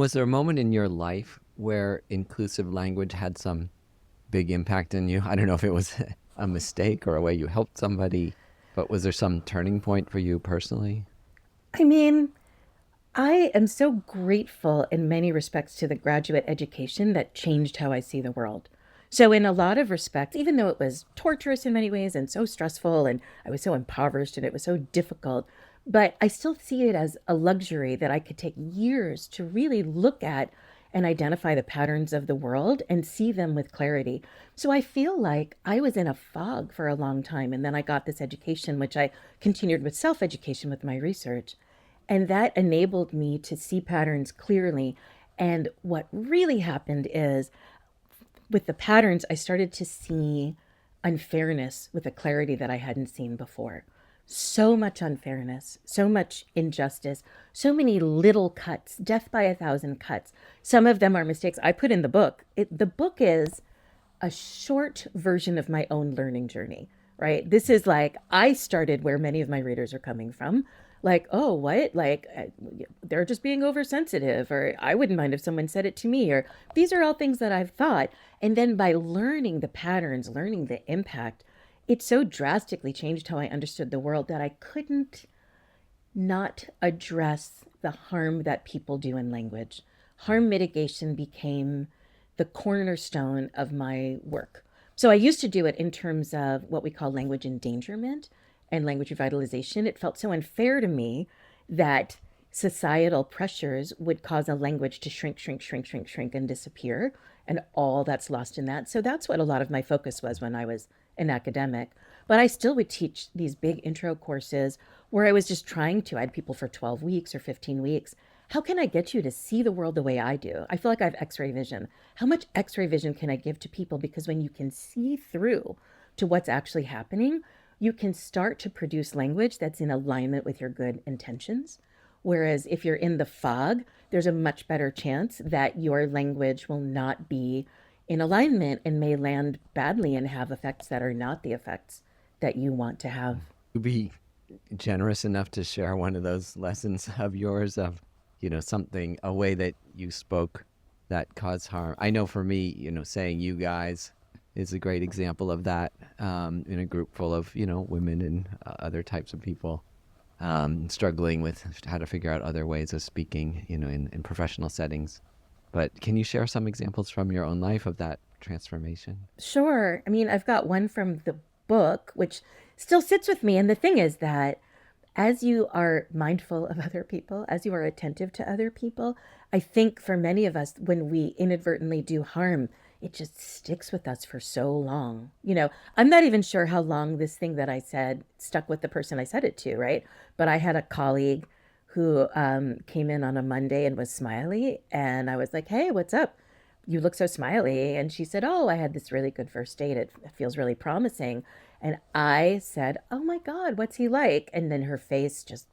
Was there a moment in your life where inclusive language had some big impact on you? I don't know if it was a mistake or a way you helped somebody, but was there some turning point for you personally? I mean, I am so grateful in many respects to the graduate education that changed how I see the world. So, in a lot of respects, even though it was torturous in many ways and so stressful, and I was so impoverished and it was so difficult, but I still see it as a luxury that I could take years to really look at and identify the patterns of the world and see them with clarity. So, I feel like I was in a fog for a long time. And then I got this education, which I continued with self education with my research. And that enabled me to see patterns clearly. And what really happened is with the patterns, I started to see unfairness with a clarity that I hadn't seen before. So much unfairness, so much injustice, so many little cuts, death by a thousand cuts. Some of them are mistakes I put in the book. The book is a short version of my own learning journey, right? This is like I started where many of my readers are coming from. Like, oh, what? Like, they're just being oversensitive, or I wouldn't mind if someone said it to me, or these are all things that I've thought. And then by learning the patterns, learning the impact, it so drastically changed how I understood the world that I couldn't not address the harm that people do in language. Harm mitigation became the cornerstone of my work. So I used to do it in terms of what we call language endangerment and language revitalization. It felt so unfair to me that societal pressures would cause a language to shrink, shrink, shrink, shrink, shrink, and disappear. And all that's lost in that. So that's what a lot of my focus was when I was an academic. But I still would teach these big intro courses where I was just trying to. I had people for 12 weeks or 15 weeks. How can I get you to see the world the way I do? I feel like I have x ray vision. How much x ray vision can I give to people? Because when you can see through to what's actually happening, you can start to produce language that's in alignment with your good intentions. Whereas if you're in the fog, there's a much better chance that your language will not be in alignment and may land badly and have effects that are not the effects that you want to have. Would be generous enough to share one of those lessons of yours of, something, a way that you spoke that caused harm. I know for me, saying you guys is a great example of that in a group full of, women and other types of people struggling with how to figure out other ways of speaking, in professional settings. But can you share some examples from your own life of that transformation? Sure. I mean, I've got one from the book, which still sits with me. And the thing is that as you are mindful of other people, as you are attentive to other people, I think for many of us, when we inadvertently do harm, it just sticks with us for so long. I'm not even sure how long this thing that I said stuck with the person I said it to, right? But I had a colleague who came in on a Monday and was smiley. And I was like, hey, what's up? You look so smiley. And she said, oh, I had this really good first date. It feels really promising. And I said, oh my God, what's he like? And then her face just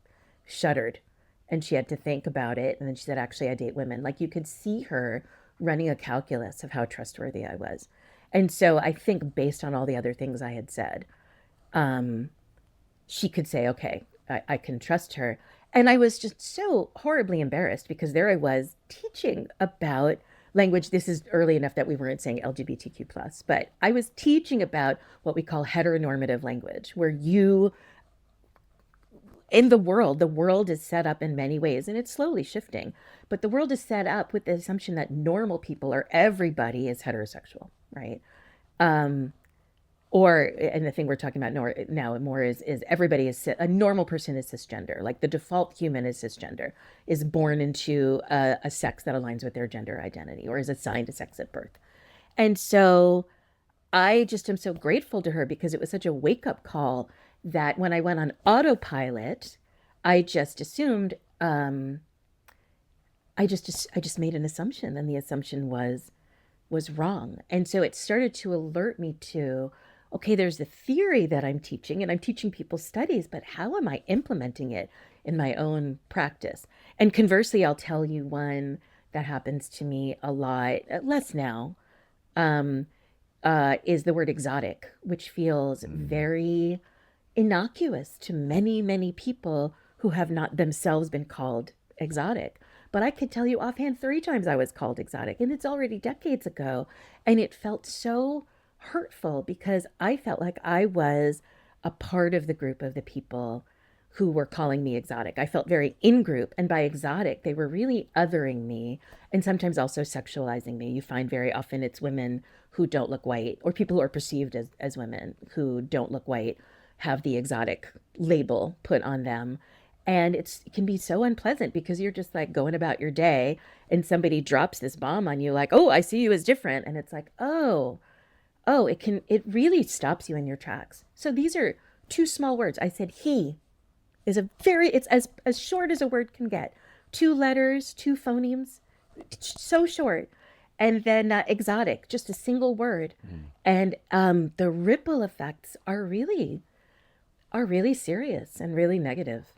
shuddered and she had to think about it. And then she said, actually, I date women. Like you could see her running a calculus of how trustworthy I was. And so I think based on all the other things I had said, um, she could say, okay, I can trust her. And I was just so horribly embarrassed because there I was teaching about language. This is early enough that we weren't saying LGBTQ plus, but I was teaching about what we call heteronormative language, where you in the world is set up in many ways and it's slowly shifting, but the world is set up with the assumption that normal people or everybody is heterosexual, right? Um, or and the thing we're talking about now more is everybody is a normal person is cisgender, like the default human is cisgender, is born into a sex that aligns with their gender identity or is assigned a sex at birth. And so I just am so grateful to her because it was such a wake-up call that when I went on autopilot, I just assumed I just made an assumption and the assumption was wrong. And so it started to alert me to, okay, there's the theory that I'm teaching, and I'm teaching people studies, but how am I implementing it in my own practice? And conversely, I'll tell you one that happens to me a lot, less now, um, is the word exotic, which feels Mm. very innocuous to many, many people who have not themselves been called exotic. but I could tell you offhand 3 times I was called exotic, and it's already decades ago. And it felt so hurtful because I felt like I was a part of the group of the people who were calling me exotic. I felt very in group, and by exotic, they were really othering me and sometimes also sexualizing me. You find very often it's women who don't look white, or people who are perceived as women who don't look white, have the exotic label put on them. And it can be so unpleasant because you're just like going about your day and somebody drops this bomb on you, like, oh, I see you as different. And it's like, oh, it really stops you in your tracks. So these are 2 small words. I said he is it's as short as a word can get. 2 letters, 2 phonemes, so short. And then exotic, just a single word. And the ripple effects are really serious and really negative.